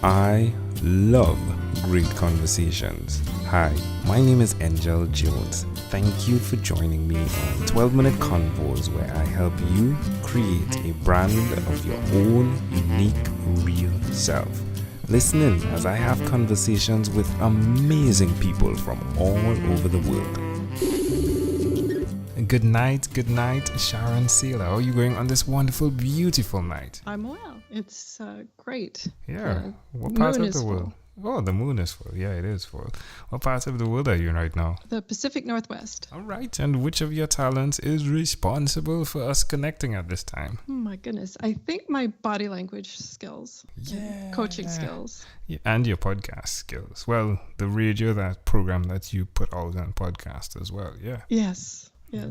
I love great conversations. Hi, my name is Angel Jones. Thank you for joining me on 12-minute convos where I help you create a brand of your own unique, real self. Listen in as I have conversations with amazing people from all over the world. Good night, Sharon Sayler. How are you going on this wonderful, beautiful night? I'm well. It's great. Yeah. What The part moon of the is world? Oh, the moon is full. Yeah, it is full. What part of the world are you in right now? The Pacific Northwest. All right. And which of your talents is responsible for us connecting at this time? Oh my goodness. I think my body language skills. Yeah. Coaching skills. Yeah, and your podcast skills. Well, the radio, that program that you put out on podcast as well. Yeah. Yes. Yeah.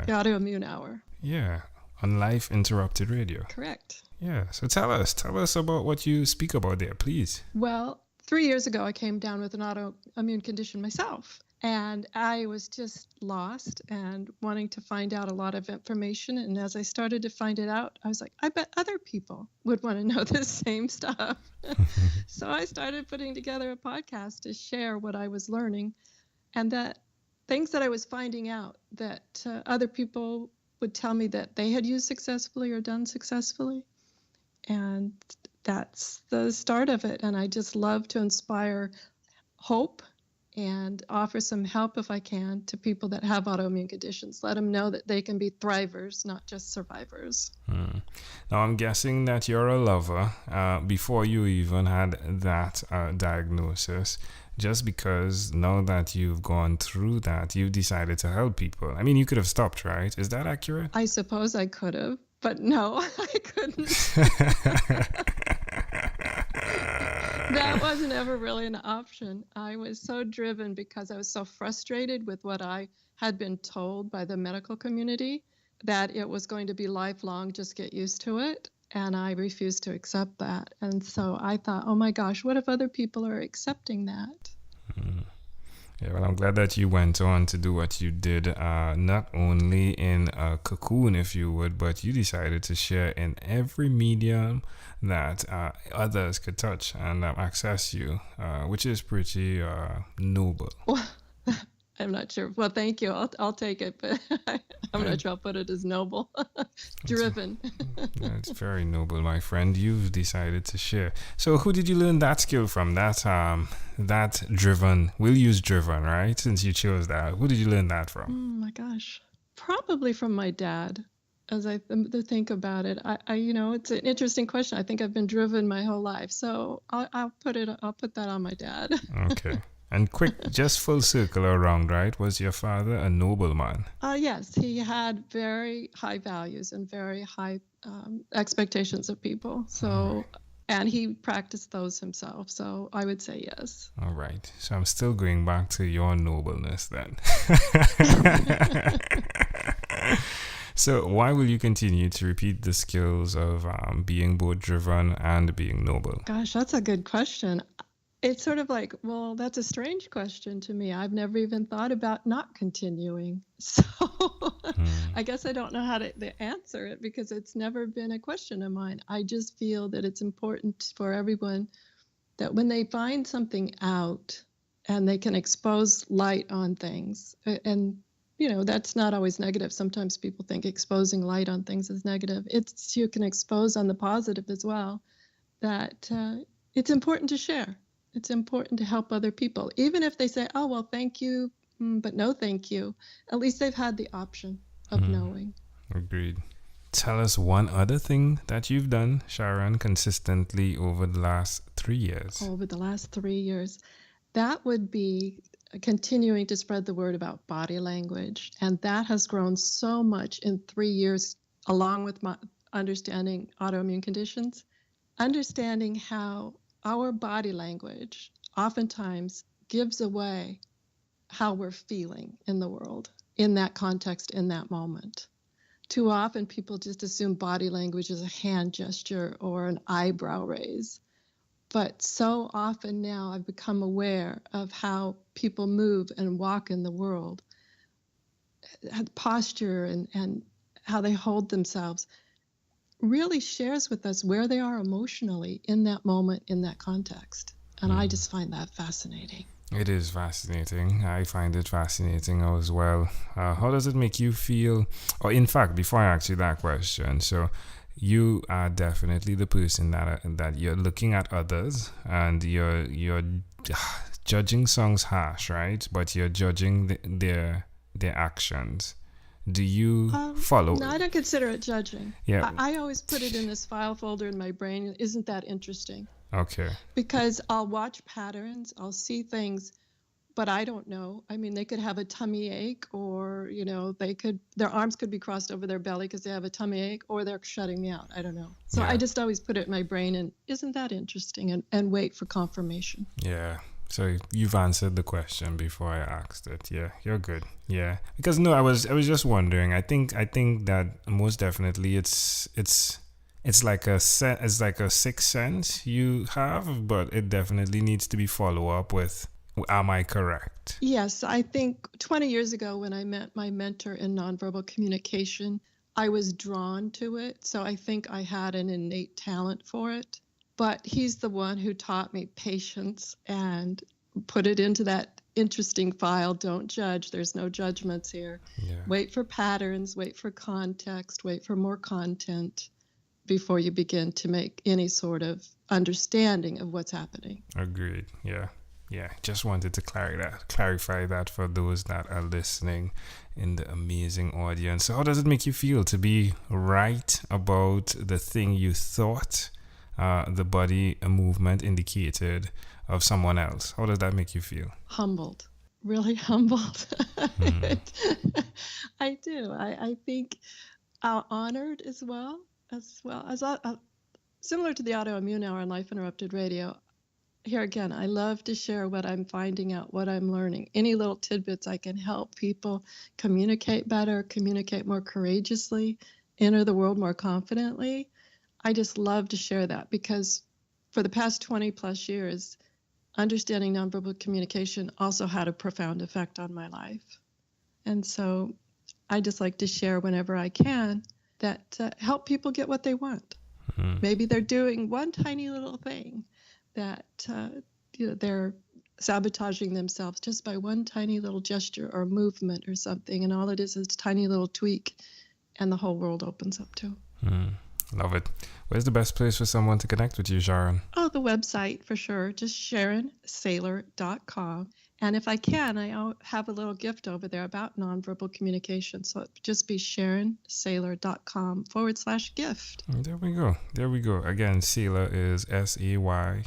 The autoimmune hour. Yeah. On Life Interrupted Radio. Correct. Yeah. So tell us about what you speak about there, please. Well, 3 years ago, I came down with an autoimmune condition myself. And I was just lost and wanting to find out a lot of information. And as I started to find it out, I was like, I bet other people would want to know the same stuff. So I started putting together a podcast to share what I was learning and that things that I was finding out that other people would tell me that they had used successfully or done successfully. And that's the start of it. And I just love to inspire hope and offer some help if I can to people that have autoimmune conditions. Let them know that they can be thrivers, not just survivors. Now, I'm guessing that you're a lover before you even had that diagnosis, just because now that you've gone through that, you've decided to help people. I mean, you could have stopped, right? Is that accurate? I suppose I could have, but no, I couldn't. That wasn't ever really an option. I was so driven because I was so frustrated with what I had been told by the medical community that it was going to be lifelong, just get used to it. And I refused to accept that. And so I thought, oh my gosh, what if other people are accepting that? Yeah, well, I'm glad that you went on to do what you did, not only in a cocoon, if you would, but you decided to share in every medium that others could touch and access you, which is pretty noble. Well, I'm not sure. Well, thank you. I'll take it, but I'm not sure I'll put it as noble. Driven. Yeah, it's very noble, my friend. You've decided to share. So who did you learn that skill from? That driven. We'll use driven, right? Since you chose that. Who did you learn that from? Oh my gosh. Probably from my dad. As I think about it, I it's an interesting question. I think I've been driven my whole life, so I'll put that on my dad. Okay. And quick, just full circle around, right? Was your father a nobleman? Yes, he had very high values and very high expectations of people. So, and he practiced those himself. So I would say yes. All right. So I'm still going back to your nobleness then. So why will you continue to repeat the skills of being both driven and being noble? Gosh, that's a good question. It's sort of like, well, that's a strange question to me. I've never even thought about not continuing. So I guess I don't know how to answer it because it's never been a question of mine. I just feel that it's important for everyone that when they find something out and they can expose light on things, and that's not always negative. Sometimes people think exposing light on things is negative. It's you can expose on the positive as well, that it's important to share. It's important to help other people. Even if they say, oh, well, thank you, but no thank you. At least they've had the option of knowing. Agreed. Tell us one other thing that you've done, Sharon, consistently over the last 3 years. Over the last 3 years. That would be continuing to spread the word about body language. And that has grown so much in 3 years, along with my understanding autoimmune conditions, understanding how our body language oftentimes gives away how we're feeling in the world, in that context, in that moment. Too often people just assume body language is a hand gesture or an eyebrow raise. But so often now I've become aware of how people move and walk in the world, posture and how they hold themselves really shares with us where they are emotionally in that moment, in that context. And I just find that fascinating. It is fascinating. I find it fascinating as well. How does it make you feel? Or in fact, before I ask you that question, so you are definitely the person that you're looking at others and you're judging songs harsh, right? But you're judging their actions. Do you follow? No, I don't consider it judging. Yeah. I always put it in this file folder in my brain. Isn't that interesting? Okay. Because I'll watch patterns, I'll see things, but I don't know. I mean, they could have a tummy ache, or their arms could be crossed over their belly because they have a tummy ache, or they're shutting me out. I don't know. So I just always put it in my brain, and isn't that interesting? And wait for confirmation. Yeah. So you've answered the question before I asked it. Yeah, you're good. Yeah, because no, I was just wondering. I think that most definitely it's like a sixth sense you have, but it definitely needs to be follow up with. Am I correct? Yes, I think 20 years ago when I met my mentor in nonverbal communication, I was drawn to it. So I think I had an innate talent for it. But he's the one who taught me patience and put it into that interesting file. Don't judge. There's no judgments here. Yeah. Wait for patterns, wait for context, wait for more content before you begin to make any sort of understanding of what's happening. Agreed. Yeah. Just wanted to clarify that for those that are listening in the amazing audience. So how does it make you feel to be right about the thing you thought the body movement indicated of someone else? How does that make you feel? Humbled, really humbled. I do. I think honored as well as similar to the autoimmune hour on Life Interrupted Radio. Here again, I love to share what I'm finding out, what I'm learning. Any little tidbits I can help people communicate better, communicate more courageously, enter the world more confidently. I just love to share that because for the past 20 plus years, understanding nonverbal communication also had a profound effect on my life. And so I just like to share whenever I can that help people get what they want. Mm-hmm. Maybe they're doing one tiny little thing that they're sabotaging themselves just by one tiny little gesture or movement or something. And all it is a tiny little tweak, and the whole world opens up to. Love it. Where's the best place for someone to connect with you, Sharon? Oh, the website for sure. Just SharonSayler.com. And if I can, I have a little gift over there about nonverbal communication. So just be SharonSayler.com/gift. There we go. Again, Sayler is SAYLER.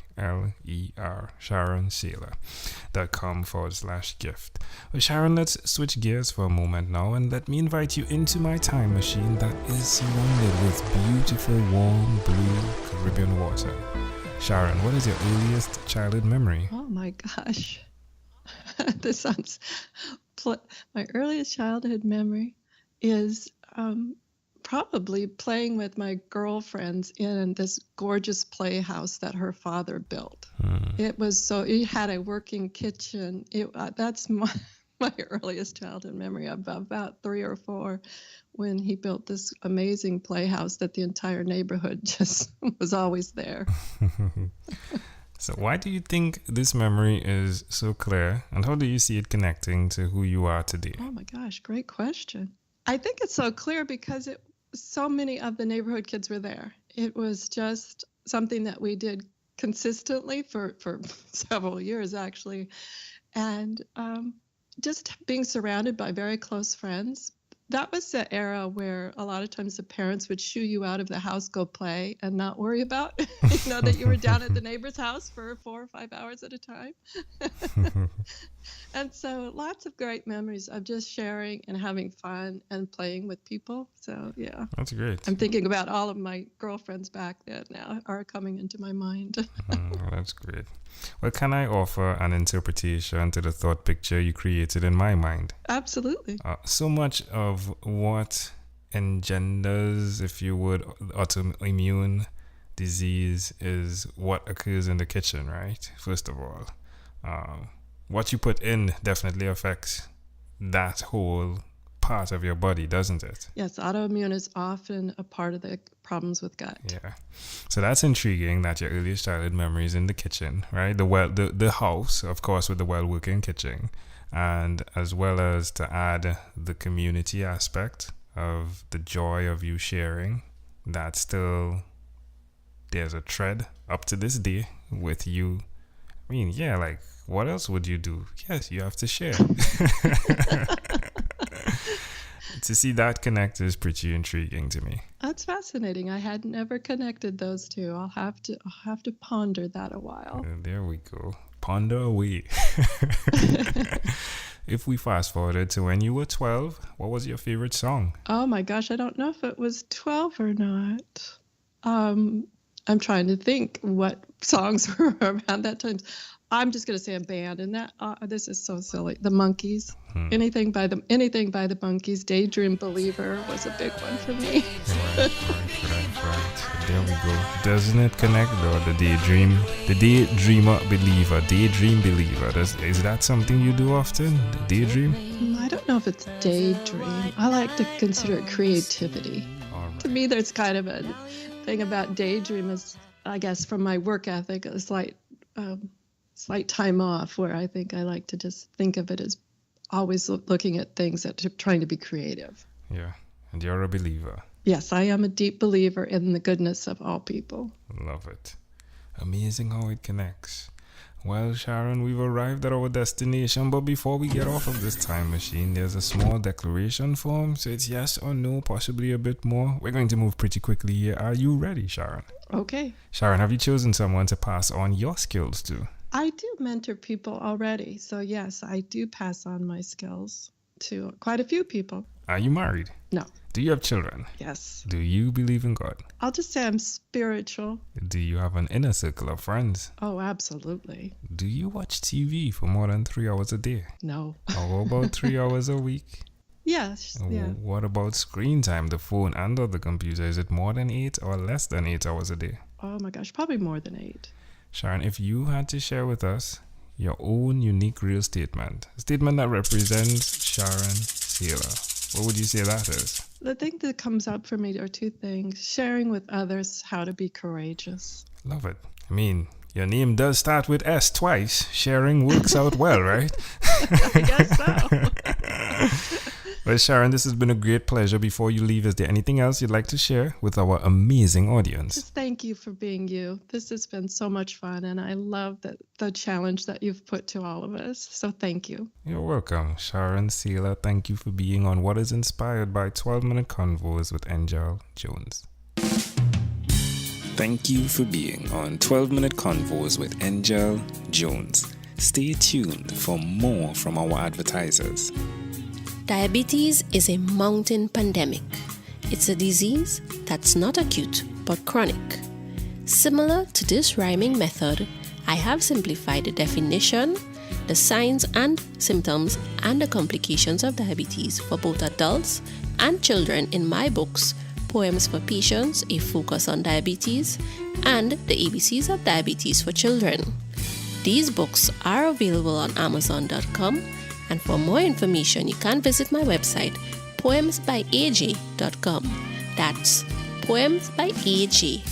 Sharon Sayler.com/gift. Well, Sharon, let's switch gears for a moment now, and let me invite you into my time machine that is surrounded with beautiful, warm, blue Caribbean water. Sharon, what is your earliest childhood memory? Oh my gosh. This sounds. My earliest childhood memory is probably playing with my girlfriends in this gorgeous playhouse that her father built. It had a working kitchen. That's my earliest childhood memory. I'm about 3 or 4 when he built this amazing playhouse that the entire neighborhood just was always there. So why do you think this memory is so clear, and how do you see it connecting to who you are today? Oh my gosh, great question. I think it's so clear because so many of the neighborhood kids were there. It was just something that we did consistently for several years, actually. And just being surrounded by very close friends. That was the era where a lot of times the parents would shoo you out of the house, go play, and not worry about, that you were down at the neighbor's house for 4 or 5 hours at a time. And so lots of great memories of just sharing and having fun and playing with people. So, yeah. That's great. I'm thinking about all of my girlfriends back then now are coming into my mind. That's great. Well, can I offer an interpretation to the thought picture you created in my mind? Absolutely. So much of what engenders, if you would, autoimmune disease is what occurs in the kitchen, right? First of all, what you put in definitely affects that whole part of your body, doesn't it? Yes, autoimmune is often a part of the problems with gut. Yeah. So that's intriguing that your earliest childhood memories in the kitchen, right? The house, of course, with the well-working kitchen, and as well as to add the community aspect of the joy of you sharing, that still there's a thread up to this day with you. I mean, yeah, like what else would you do? Yes, you have to share. To see that connect is pretty intriguing to me. That's fascinating. I had never connected those two. I'll have to ponder that a while. There we go. Ponder away. If we fast forwarded to when you were 12, what was your favorite song? Oh my gosh, I don't know if it was 12 or not. I'm trying to think what songs were around that time. I'm just going to say a band, and that this is so silly. The Monkees. Anything by the Monkees. Daydream Believer was a big one for me. Right. There we go. Doesn't it connect though? The daydreamer believer, daydream believer. Is that something you do often? The daydream? I don't know if it's daydream. I like to consider it creativity. Right. To me, there's kind of a thing about daydream is, I guess, from my work ethic, a slight time off, where I think I like to just think of it as always looking at things that are trying to be creative. Yeah, and you're a believer. Yes, I am a deep believer in the goodness of all people. Love it. Amazing how it connects. Well, Sharon, we've arrived at our destination, but before we get off of this time machine, there's a small declaration form. So it's yes or no, possibly a bit more. We're going to move pretty quickly here. Are you ready, Sharon? Okay. Sharon, have you chosen someone to pass on your skills to? I do mentor people already. So yes, I do pass on my skills to quite a few people. Are you married? No. Do you have children? Yes. Do you believe in God? I'll just say I'm spiritual. Do you have an inner circle of friends? Oh, absolutely. Do you watch TV for more than 3 hours a day? No. How about 3 hours a week? Yes. Yeah. What about screen time, the phone and or the computer? Is it more than 8 or less than 8 hours a day? Oh my gosh, probably more than 8. Sharon, if you had to share with us your own unique real statement, a statement that represents Sharon Sayler, what would you say that is? The thing that comes up for me are two things: sharing with others how to be courageous. Love it. I mean, your name does start with S twice. Sharing works out well, right? I guess so. Well, Sharon, this has been a great pleasure. Before you leave, is there anything else you'd like to share with our amazing audience? Just thank you for being you. This has been so much fun, and I love the challenge that you've put to all of us. So thank you. You're welcome, Sharon Sayler. Thank you for being on What is Inspired by 12-Minute Convos with Angel Jones. Thank you for being on 12-Minute Convos with Angel Jones. Stay tuned for more from our advertisers. Diabetes is a mountain pandemic. It's a disease that's not acute but chronic. Similar to this rhyming method, I have simplified the definition, the signs and symptoms, and the complications of diabetes for both adults and children in my books, Poems for Patients, A Focus on Diabetes, and The ABCs of Diabetes for Children. These books are available on Amazon.com, and for more information, you can visit my website, poemsbyaj.com. That's poemsbyaj.com.